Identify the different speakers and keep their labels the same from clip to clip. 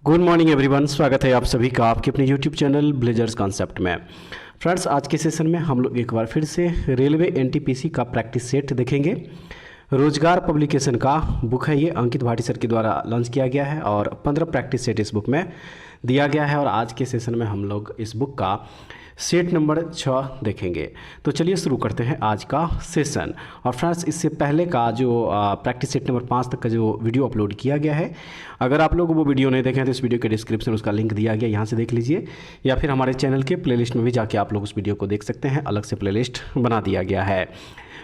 Speaker 1: Good morning everyone, स्वागत है आप सभी का आपके अपने यूट्यूब चैनल ब्लेजर्स कॉन्सेप्ट में। फ्रेंड्स, आज के सेशन में हम लोग एक बार फिर से रेलवे एनटीपीसी का प्रैक्टिस सेट देखेंगे। रोजगार पब्लिकेशन का बुक है, ये अंकित भाटी सर के द्वारा लॉन्च किया गया है और 15 प्रैक्टिस सेट इस बुक में दिया गया है और आज के सेशन में हम लोग इस बुक का सेट नंबर 6 देखेंगे। तो चलिए शुरू करते हैं आज का सेशन। और फ्रेंड्स, इससे पहले का जो प्रैक्टिस सेट नंबर 5 तक का जो वीडियो अपलोड किया गया है, अगर आप लोग वो वीडियो नहीं देखें तो इस वीडियो के डिस्क्रिप्शन में उसका लिंक दिया गया, यहाँ से देख लीजिए, या फिर हमारे चैनल के प्लेलिस्ट में भी जाके आप लोग उस वीडियो को देख सकते हैं। अलग से प्लेलिस्ट बना दिया गया है।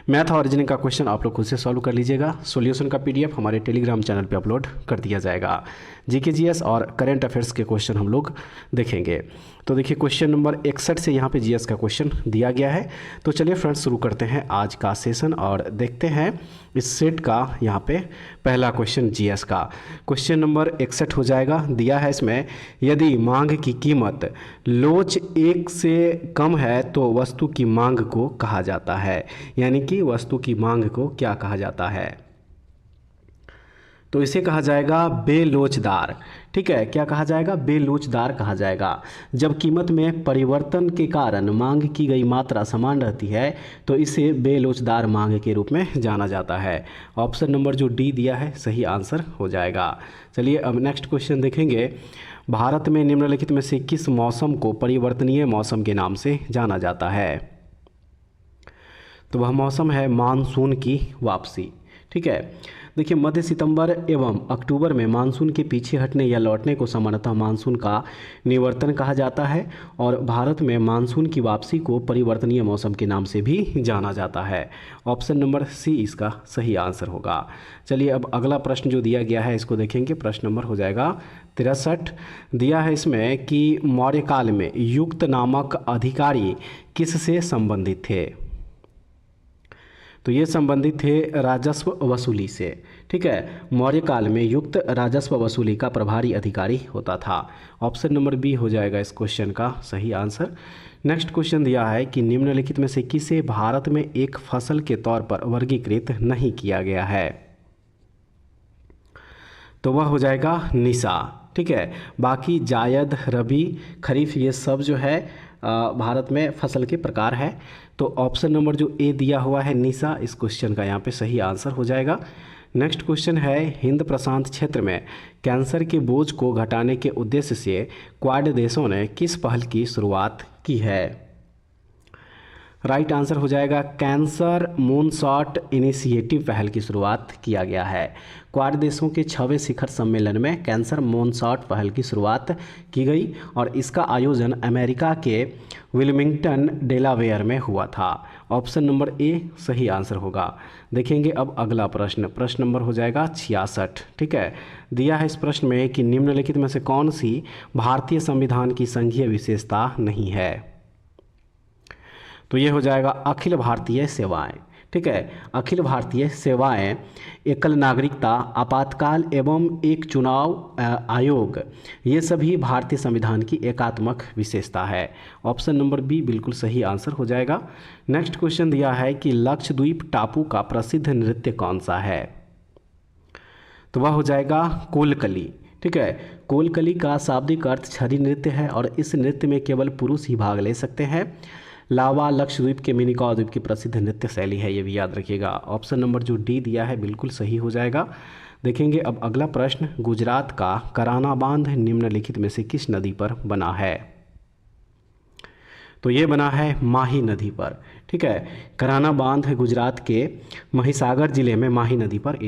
Speaker 1: मैथ और रीजनिंग का क्वेश्चन आप लोग खुद से सॉल्व कर लीजिएगा। सॉल्यूशन का पीडीएफ हमारे टेलीग्राम चैनल पे अपलोड कर दिया जाएगा। जीके जीएस और करंट अफेयर्स के क्वेश्चन हम लोग देखेंगे। तो देखिए, क्वेश्चन नंबर 61 से यहाँ पे जीएस का क्वेश्चन दिया गया है। तो चलिए फ्रेंड्स, शुरू करते हैं आज का सेशन और देखते हैं इस सेट का यहाँ पे पहला क्वेश्चन जीएस का। क्वेश्चन नंबर 61 हो जाएगा। दिया है इसमें, यदि मांग की कीमत लोच 1 से कम है तो वस्तु की मांग को कहा जाता है। यानी कि वस्तु की मांग को क्या कहा जाता है? तो इसे कहा जाएगा बेलोचदार। ठीक है, क्या कहा जाएगा? बेलोचदार कहा जाएगा। जब कीमत में परिवर्तन के कारण मांग की गई मात्रा समान रहती है तो इसे बेलोचदार मांग के रूप में जाना जाता है। ऑप्शन नंबर जो डी दिया है सही आंसर हो जाएगा। चलिए अब नेक्स्ट क्वेश्चन देखेंगे। भारत में निम्नलिखित में से किस मौसम को परिवर्तनीय मौसम के नाम से जाना जाता है? तो वह मौसम है मानसून की वापसी। ठीक है, देखिए, मध्य सितंबर एवं अक्टूबर में मानसून के पीछे हटने या लौटने को सामान्यतः मानसून का निवर्तन कहा जाता है और भारत में मानसून की वापसी को परिवर्तनीय मौसम के नाम से भी जाना जाता है। ऑप्शन नंबर सी इसका सही आंसर होगा। चलिए अब अगला प्रश्न जो दिया गया है इसको देखेंगे। प्रश्न नंबर हो जाएगा 63। दिया है इसमें कि मौर्यकाल में युक्त नामक अधिकारी किससे संबंधित थे? तो ये संबंधित थे राजस्व वसूली से। ठीक है, मौर्य काल में युक्त राजस्व वसूली का प्रभारी अधिकारी होता था। ऑप्शन नंबर बी हो जाएगा इस क्वेश्चन का सही आंसर। नेक्स्ट क्वेश्चन दिया है कि निम्नलिखित में से किसे भारत में एक फसल के तौर पर वर्गीकृत नहीं किया गया है? तो वह हो जाएगा निशा। ठीक है, बाकी जायद, रबी, खरीफ ये सब जो है भारत में फसल के प्रकार है। तो ऑप्शन नंबर जो ए दिया हुआ है निशा, इस क्वेश्चन का यहाँ पे सही आंसर हो जाएगा। नेक्स्ट क्वेश्चन है, हिंद प्रशांत क्षेत्र में कैंसर के बोझ को घटाने के उद्देश्य से क्वाड देशों ने किस पहल की शुरुआत की है? राइट आंसर हो जाएगा कैंसर मूनशॉट इनिशिएटिव पहल की शुरुआत किया गया है। क्वाड देशों के 6वें शिखर सम्मेलन में कैंसर मूनशॉट पहल की शुरुआत की गई और इसका आयोजन अमेरिका के विल्मिंगटन डेलावेयर में हुआ था। ऑप्शन नंबर ए सही आंसर होगा। देखेंगे अब अगला प्रश्न। प्रश्न नंबर हो जाएगा 66। ठीक है, दिया है इस प्रश्न में कि निम्नलिखित में से कौन सी भारतीय संविधान की संघीय विशेषता नहीं है? तो ये हो जाएगा अखिल भारतीय सेवाएं। ठीक है, अखिल भारतीय सेवाएं, एकल नागरिकता, आपातकाल एवं एक चुनाव आयोग, ये सभी भारतीय संविधान की एकात्मक विशेषता है। ऑप्शन नंबर बी बिल्कुल सही आंसर हो जाएगा। नेक्स्ट क्वेश्चन दिया है कि लक्षद्वीप टापू का प्रसिद्ध नृत्य कौन सा है? तो वह हो जाएगा कोलकली। ठीक है, कोलकली का शाब्दिक अर्थ छड़ी नृत्य है और इस नृत्य में केवल पुरुष ही भाग ले सकते हैं। लावा लक्षद्वीप के मिनिकॉय द्वीप की प्रसिद्ध नृत्य शैली है, ये भी याद रखिएगा। ऑप्शन नंबर जो डी दिया है बिल्कुल सही हो जाएगा। देखेंगे अब अगला प्रश्न। गुजरात का कराना बांध निम्नलिखित में से किस नदी पर बना है? तो ये बना है माही नदी पर। ठीक है, कराना बांध गुजरात के महिसागर जिले में माही नदी पर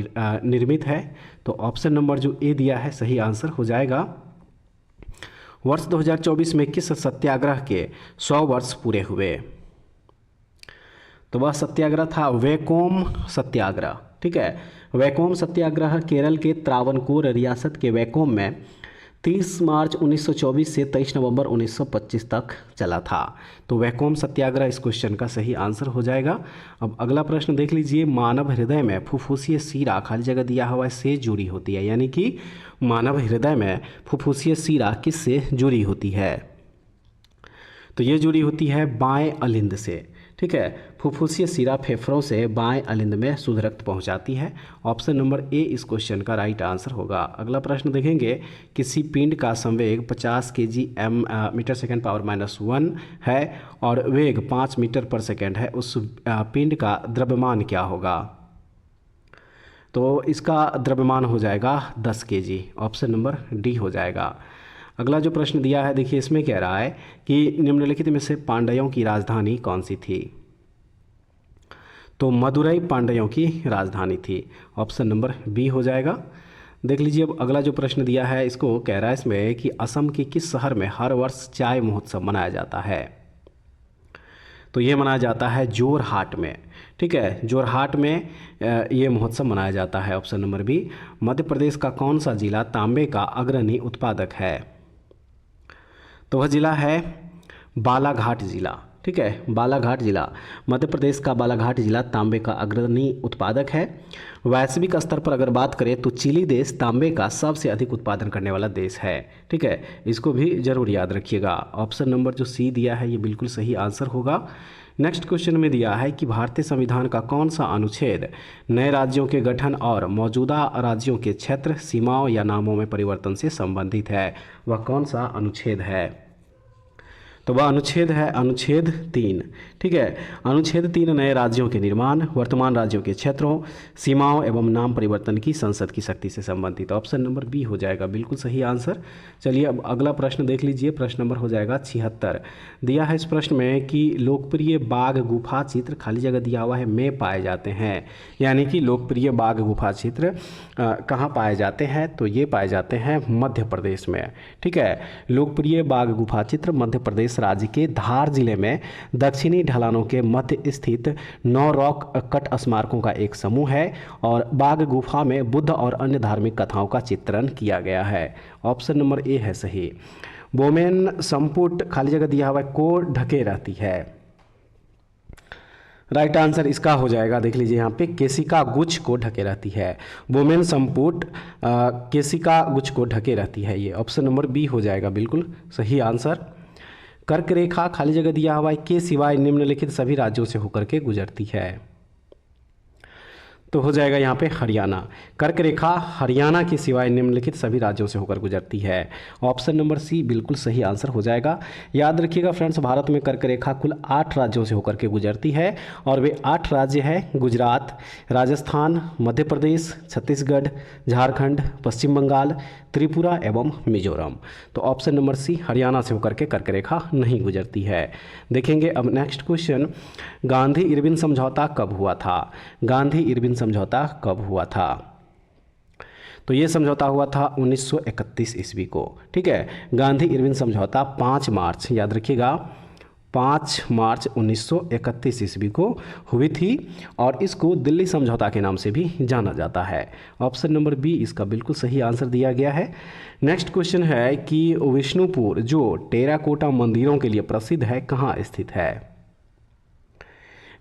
Speaker 1: निर्मित है। तो ऑप्शन नंबर जो ए दिया है सही आंसर हो जाएगा। वर्ष 2024 में किस सत्याग्रह के 100 वर्ष पूरे हुए? तो वह सत्याग्रह था वैकोम सत्याग्रह। ठीक है, वैकोम सत्याग्रह केरल के त्रावणकोर रियासत के वैकोम में 30 मार्च 1924 से 23 नवंबर 1925 तक चला था। तो वैकोम सत्याग्रह इस क्वेश्चन का सही आंसर हो जाएगा। अब अगला प्रश्न देख लीजिए। मानव हृदय में फुफ्फुसीय शिरा, खाली जगह दिया हुआ है, से जुड़ी होती है। यानी कि मानव हृदय में फुफ्फुसीय शिरा किससे जुड़ी होती है? तो ये जुड़ी होती है बाएं अलिंद से। ठीक है। फुफ्फुसीय शिरा फेफड़ों से बाएं अलिंद में शुद्ध रक्त पहुंचाती है। ऑप्शन नंबर ए इस क्वेश्चन का राइट आंसर होगा। अगला प्रश्न देखेंगे, किसी पिंड का संवेग 50 kg मीटर सेकेंड पावर -1 है और वेग 5 मीटर पर सेकेंड है, उस पिंड का द्रव्यमान क्या होगा? तो इसका द्रव्यमान हो जाएगा 10 kg। ऑप्शन नंबर डी हो जाएगा। अगला जो प्रश्न दिया है, देखिए इसमें कह रहा है कि निम्नलिखित में से पांड्यों की राजधानी कौन सी थी? तो मदुरई पांड्यों की राजधानी थी। ऑप्शन नंबर बी हो जाएगा। देख लीजिए अब अगला जो प्रश्न दिया है, इसको कह रहा है इसमें कि असम के किस शहर में हर वर्ष चाय महोत्सव मनाया जाता है? तो ये मनाया जाता है जोरहाट में। ठीक है, जोरहाट में ये महोत्सव मनाया जाता है। Option number B. Madhya Pradesh का कौन सा जिला तांबे का अग्रणी उत्पादक है? तो वह जिला है बालाघाट जिला। ठीक है, बालाघाट जिला, मध्य प्रदेश का बालाघाट जिला तांबे का अग्रणी उत्पादक है। वैश्विक स्तर पर अगर बात करें तो चिली देश तांबे का सबसे अधिक उत्पादन करने वाला देश है। ठीक है, इसको भी जरूर याद रखिएगा। ऑप्शन नंबर जो सी दिया है ये बिल्कुल सही आंसर होगा। नेक्स्ट क्वेश्चन में दिया है कि भारतीय संविधान का कौन सा अनुच्छेद नए राज्यों के गठन और मौजूदा राज्यों के क्षेत्र, सीमाओं या नामों में परिवर्तन से संबंधित है? वह कौन सा अनुच्छेद है? तो वह अनुच्छेद है अनुच्छेद 3। ठीक है, अनुच्छेद 3 नए राज्यों के निर्माण, वर्तमान राज्यों के क्षेत्रों, सीमाओं एवं नाम परिवर्तन की संसद की शक्ति से संबंधित। ऑप्शन नंबर बी हो जाएगा बिल्कुल सही आंसर। चलिए अब अगला प्रश्न देख लीजिए। प्रश्न नंबर हो जाएगा 76। दिया है इस प्रश्न में कि लोकप्रिय बाघ गुफा चित्र, खाली जगह दिया हुआ है, में पाए जाते हैं। यानी कि लोकप्रिय बाघ गुफा चित्र कहाँ पाए जाते हैं? तो ये पाए जाते हैं मध्य प्रदेश में। ठीक है, लोकप्रिय बाघ गुफा चित्र मध्य प्रदेश राज्य के धार जिले में दक्षिणी ढलानों के मध्य स्थित 9 रॉक कट स्मारकों का एक समूह है और बाघ गुफा में बुद्ध और अन्य धार्मिक कथाओं का चित्रण किया गया है। ऑप्शन नंबर ए है सही। बोमेन संपुट, खाली जगह दिया हुआ है, को ढके रहती है। राइट आंसर इसका हो जाएगा, देख लीजिए यहाँ पे, केसिका गुच्छ को ढके रहती है। वोमेन संपुट केसिका गुच्छ को ढके रहती है। ये ऑप्शन नंबर बी हो जाएगा बिल्कुल सही आंसर। कर्क रेखा, खाली जगह दिया हुआ है, के सिवाय निम्नलिखित सभी राज्यों से होकर के गुजरती है। तो हो जाएगा यहाँ पे हरियाणा। कर्क रेखा हरियाणा के सिवाय निम्नलिखित सभी राज्यों से होकर गुजरती है। ऑप्शन नंबर सी बिल्कुल सही आंसर हो जाएगा। याद रखिएगा फ्रेंड्स, भारत में कर्क रेखा कुल 8 राज्यों से होकर के गुजरती है और वे 8 राज्य हैं गुजरात, राजस्थान, मध्य प्रदेश, छत्तीसगढ़, झारखंड, पश्चिम बंगाल, त्रिपुरा एवं मिजोरम। तो ऑप्शन नंबर सी हरियाणा से होकर के कर्क रेखा नहीं गुजरती है। देखेंगे अब नेक्स्ट क्वेश्चन, गांधी इरविन समझौता कब हुआ था? गांधी इरविन समझौता कब हुआ था? तो ये समझौता हुआ था 1931 ईस्वी को। ठीक है, गांधी इरविन समझौता 5 मार्च, याद रखिएगा, 5 मार्च 1931 ईस्वी को हुई थी और इसको दिल्ली समझौता के नाम से भी जाना जाता है। ऑप्शन नंबर बी इसका बिल्कुल सही आंसर दिया गया है। नेक्स्ट क्वेश्चन है कि विष्णुपुर जो टेराकोटा मंदिरों के लिए प्रसिद्ध है, कहाँ स्थित है?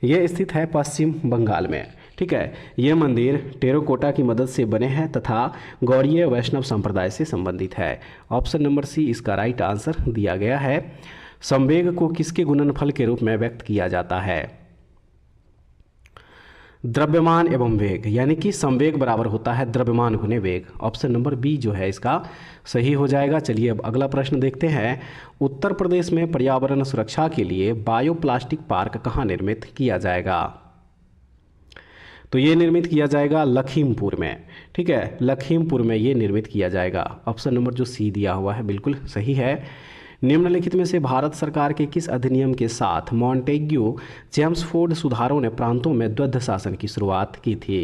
Speaker 1: ये स्थित है पश्चिम बंगाल में। ठीक है, ये मंदिर टेराकोटा की मदद से बने हैं तथा गौड़ीय वैष्णव संप्रदाय से संबंधित है। ऑप्शन नंबर सी इसका राइट आंसर दिया गया है। संवेग को किसके गुणनफल के रूप में व्यक्त किया जाता है? द्रव्यमान एवं वेग, यानी कि संवेग बराबर होता है द्रव्यमान गुने वेग। ऑप्शन नंबर बी जो है इसका सही हो जाएगा। चलिए अब अगला प्रश्न देखते हैं। उत्तर प्रदेश में पर्यावरण सुरक्षा के लिए बायोप्लास्टिक पार्क कहाँ निर्मित किया जाएगा? तो ये निर्मित किया जाएगा लखीमपुर में। ठीक है, लखीमपुर में ये निर्मित किया जाएगा। ऑप्शन नंबर जो सी दिया हुआ है बिल्कुल सही है। निम्नलिखित में से भारत सरकार के किस अधिनियम के साथ मॉन्टेग्यू चेम्सफोर्ड सुधारों ने प्रांतों में द्वैध शासन की शुरुआत की थी?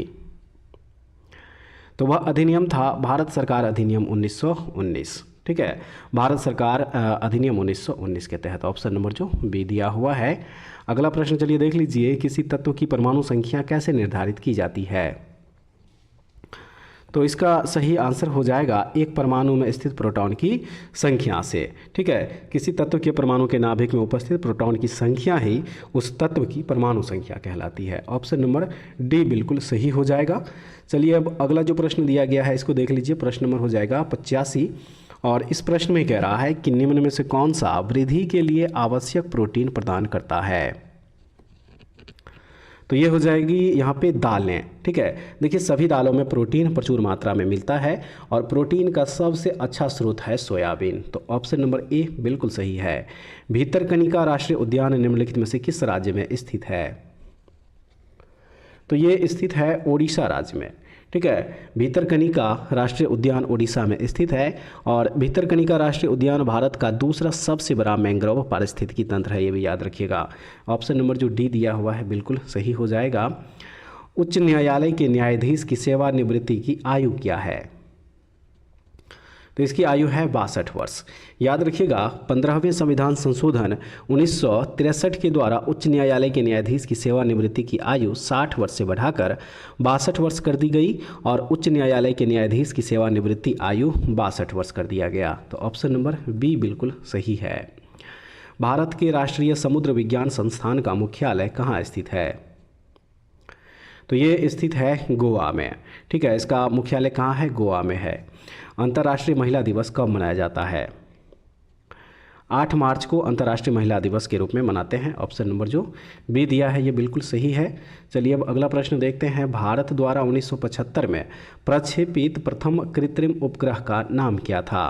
Speaker 1: तो वह अधिनियम था भारत सरकार अधिनियम 1919। ठीक है, भारत सरकार अधिनियम 1919 के तहत। ऑप्शन नंबर जो बी दिया हुआ है। अगला प्रश्न चलिए देख लीजिए, किसी तत्व की परमाणु संख्या कैसे निर्धारित की जाती है? तो इसका सही आंसर हो जाएगा एक परमाणु में स्थित प्रोटॉन की संख्या से। ठीक है, किसी तत्व के परमाणु के नाभिक में उपस्थित प्रोटॉन की संख्या ही उस तत्व की परमाणु संख्या कहलाती है। ऑप्शन नंबर डी बिल्कुल सही हो जाएगा। चलिए अब अगला जो प्रश्न दिया गया है इसको देख लीजिए। प्रश्न नंबर हो जाएगा 85 और इस प्रश्न में कह रहा है कि निम्न में से कौन सा वृद्धि के लिए आवश्यक प्रोटीन प्रदान करता है? तो ये हो जाएगी यहाँ पे दालें। ठीक है, देखिए सभी दालों में प्रोटीन प्रचुर मात्रा में मिलता है और प्रोटीन का सबसे अच्छा स्रोत है सोयाबीन। तो ऑप्शन नंबर ए बिल्कुल सही है। भितरकनिका राष्ट्रीय उद्यान निम्नलिखित में से किस राज्य में स्थित है? तो ये स्थित है ओडिशा राज्य में। ठीक है, भितरकनिका राष्ट्रीय उद्यान ओडिशा में स्थित है और भितरकनिका राष्ट्रीय उद्यान भारत का दूसरा सबसे बड़ा मैंग्रोव पारिस्थितिकी तंत्र है, ये भी याद रखिएगा। ऑप्शन नंबर जो डी दिया हुआ है बिल्कुल सही हो जाएगा। उच्च न्यायालय के न्यायाधीश की सेवानिवृत्ति की आयु क्या है? तो इसकी आयु है 62 वर्ष। याद रखिएगा 15वें संविधान संशोधन 1963 के द्वारा उच्च न्यायालय के न्यायाधीश की सेवानिवृत्ति की आयु 60 वर्ष से बढ़ाकर 62 वर्ष कर दी गई और उच्च न्यायालय के न्यायाधीश की सेवानिवृत्ति आयु 62 वर्ष कर दिया गया। तो ऑप्शन नंबर बी बिल्कुल सही है। भारत के राष्ट्रीय समुद्र विज्ञान संस्थान का मुख्यालय कहाँ स्थित है? तो ये स्थित है गोवा में। ठीक है, इसका मुख्यालय कहाँ है? गोवा में है। अंतर्राष्ट्रीय महिला दिवस कब मनाया जाता है? 8 मार्च को अंतर्राष्ट्रीय महिला दिवस के रूप में मनाते हैं। ऑप्शन नंबर जो बी दिया है ये बिल्कुल सही है। चलिए अब अगला प्रश्न देखते हैं। भारत द्वारा 1975 में प्रक्षेपित प्रथम कृत्रिम उपग्रह का नाम क्या था?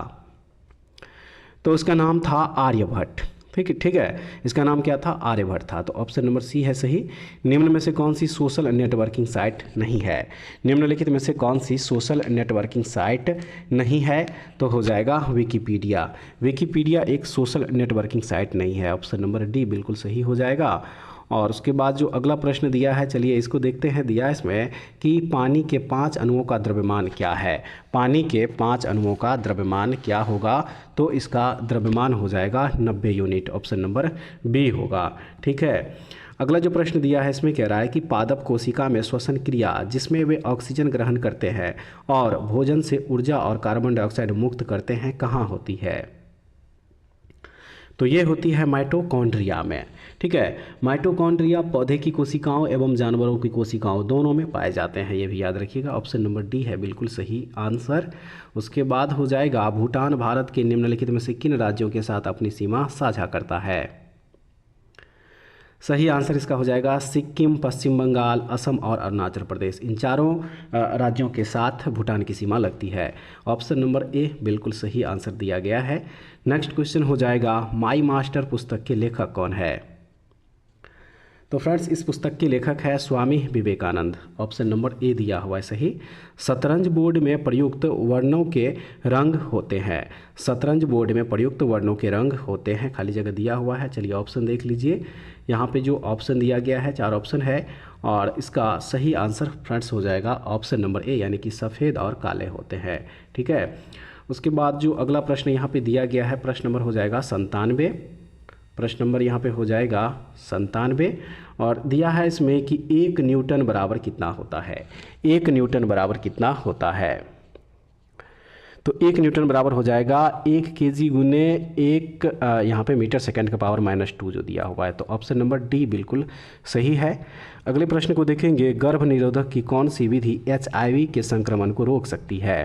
Speaker 1: तो उसका नाम था आर्यभट्ट। ठीक है, इसका नाम क्या था? आर्यभट्ट था। तो ऑप्शन नंबर सी है सही। निम्न में से कौन सी सोशल नेटवर्किंग साइट नहीं है? निम्नलिखित में से कौन सी सोशल नेटवर्किंग साइट नहीं है? तो हो जाएगा विकिपीडिया। विकिपीडिया एक सोशल नेटवर्किंग साइट नहीं है। ऑप्शन नंबर डी बिल्कुल सही हो जाएगा। और उसके बाद जो अगला प्रश्न दिया है, चलिए इसको देखते हैं। दिया इसमें कि पानी के 5 अणुओं का द्रव्यमान क्या है? पानी के 5 अणुओं का द्रव्यमान क्या होगा? तो इसका द्रव्यमान हो जाएगा 90 यूनिट। ऑप्शन नंबर बी होगा। ठीक है, अगला जो प्रश्न दिया है इसमें कह रहा है कि पादप कोशिका में श्वसन क्रिया जिसमें वे ऑक्सीजन ग्रहण करते हैं और भोजन से ऊर्जा और कार्बन डाइऑक्साइड मुक्त करते हैं कहाँ होती है? तो ये होती है माइटोकॉन्ड्रिया में। ठीक है, माइटोकॉन्ड्रिया पौधे की कोशिकाओं एवं जानवरों की कोशिकाओं दोनों में पाए जाते हैं, ये भी याद रखिएगा। ऑप्शन नंबर डी है बिल्कुल सही आंसर। उसके बाद हो जाएगा भूटान भारत के निम्नलिखित में से किन राज्यों के साथ अपनी सीमा साझा करता है? सही आंसर इसका हो जाएगा सिक्किम, पश्चिम बंगाल, असम और अरुणाचल प्रदेश। इन चारों राज्यों के साथ भूटान की सीमा लगती है। ऑप्शन नंबर ए बिल्कुल सही आंसर दिया गया है। नेक्स्ट क्वेश्चन हो जाएगा माई मास्टर पुस्तक के लेखक कौन है? तो फ्रेंड्स इस पुस्तक के लेखक है Swami Vivekananda. Option number A दिया हुआ है सही। शतरंज बोर्ड में प्रयुक्त वर्णों के रंग होते हैं। शतरंज बोर्ड में प्रयुक्त वर्णों के रंग होते हैं, खाली जगह दिया हुआ है। चलिए ऑप्शन देख लीजिए। यहाँ पे जो ऑप्शन दिया गया है 4 ऑप्शन है और इसका सही आंसर फ्रेंड्स हो जाएगा ऑप्शन नंबर ए, यानी कि सफ़ेद और काले होते हैं। ठीक है, उसके बाद जो अगला प्रश्न यहाँ पे दिया गया है, प्रश्न नंबर हो जाएगा 97। प्रश्न नंबर यहाँ पे हो जाएगा 97 और दिया है इसमें कि 1 न्यूटन बराबर कितना होता है? 1 न्यूटन बराबर कितना होता है? तो 1 न्यूटन बराबर हो जाएगा 1 kg गुने 1 यहाँ पे मीटर सेकंड का पावर -2 जो दिया हुआ है। तो ऑप्शन नंबर डी बिल्कुल सही है। अगले प्रश्न को देखेंगे। गर्भ निरोधक की कौन सी विधि HIV के संक्रमण को रोक सकती है?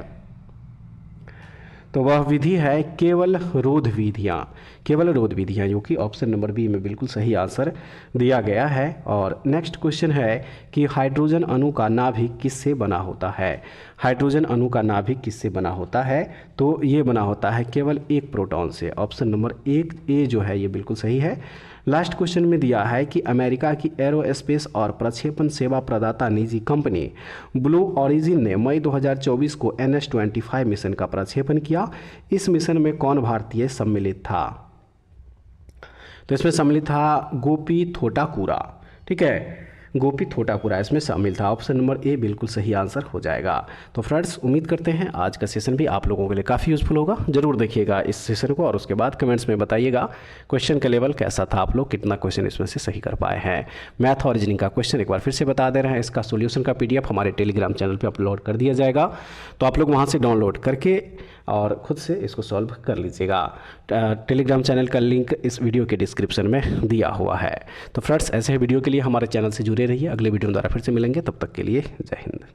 Speaker 1: तो वह विधि है केवल रोध विधियाँ, जो कि ऑप्शन नंबर बी में बिल्कुल सही आंसर दिया गया है। और नेक्स्ट क्वेश्चन है कि हाइड्रोजन अणु का नाभिक किससे बना होता है? हाइड्रोजन अणु का नाभिक किससे बना होता है? तो ये बना होता है केवल एक प्रोटॉन से। ऑप्शन नंबर 1 ए जो है ये बिल्कुल सही है। लास्ट क्वेश्चन में दिया है कि अमेरिका की एरोस्पेस और प्रक्षेपण सेवा प्रदाता निजी कंपनी ब्लू ओरिजिन ने मई 2024 को NS-25 मिशन का प्रक्षेपण किया। इस मिशन में कौन भारतीय सम्मिलित था? तो इसमें सम्मिलित था गोपी थोटाकुरा। ठीक है, गोपी थोटाकुरा इसमें शामिल था। ऑप्शन नंबर ए बिल्कुल सही आंसर हो जाएगा। तो फ्रेंड्स उम्मीद करते हैं आज का सेशन भी आप लोगों के लिए काफ़ी यूज़फुल होगा। जरूर देखिएगा इस सेशन को और उसके बाद कमेंट्स में बताइएगा क्वेश्चन का लेवल कैसा था, आप लोग कितना क्वेश्चन इसमें से सही कर पाए हैं। मैथ और रीजनिंग का क्वेश्चन एक बार फिर से बता दे रहे हैं। इसका सोल्यूशन का PDF हमारे टेलीग्राम चैनल पर अपलोड कर दिया जाएगा, तो आप लोग वहाँ से डाउनलोड करके और ख़ुद से इसको सॉल्व कर लीजिएगा। टेलीग्राम चैनल का लिंक इस वीडियो के डिस्क्रिप्शन में दिया हुआ है। तो फ्रेंड्स ऐसे ही वीडियो के लिए हमारे चैनल से जुड़े रहिए। अगले वीडियो में दोबारा फिर से मिलेंगे, तब तक के लिए जय हिंद।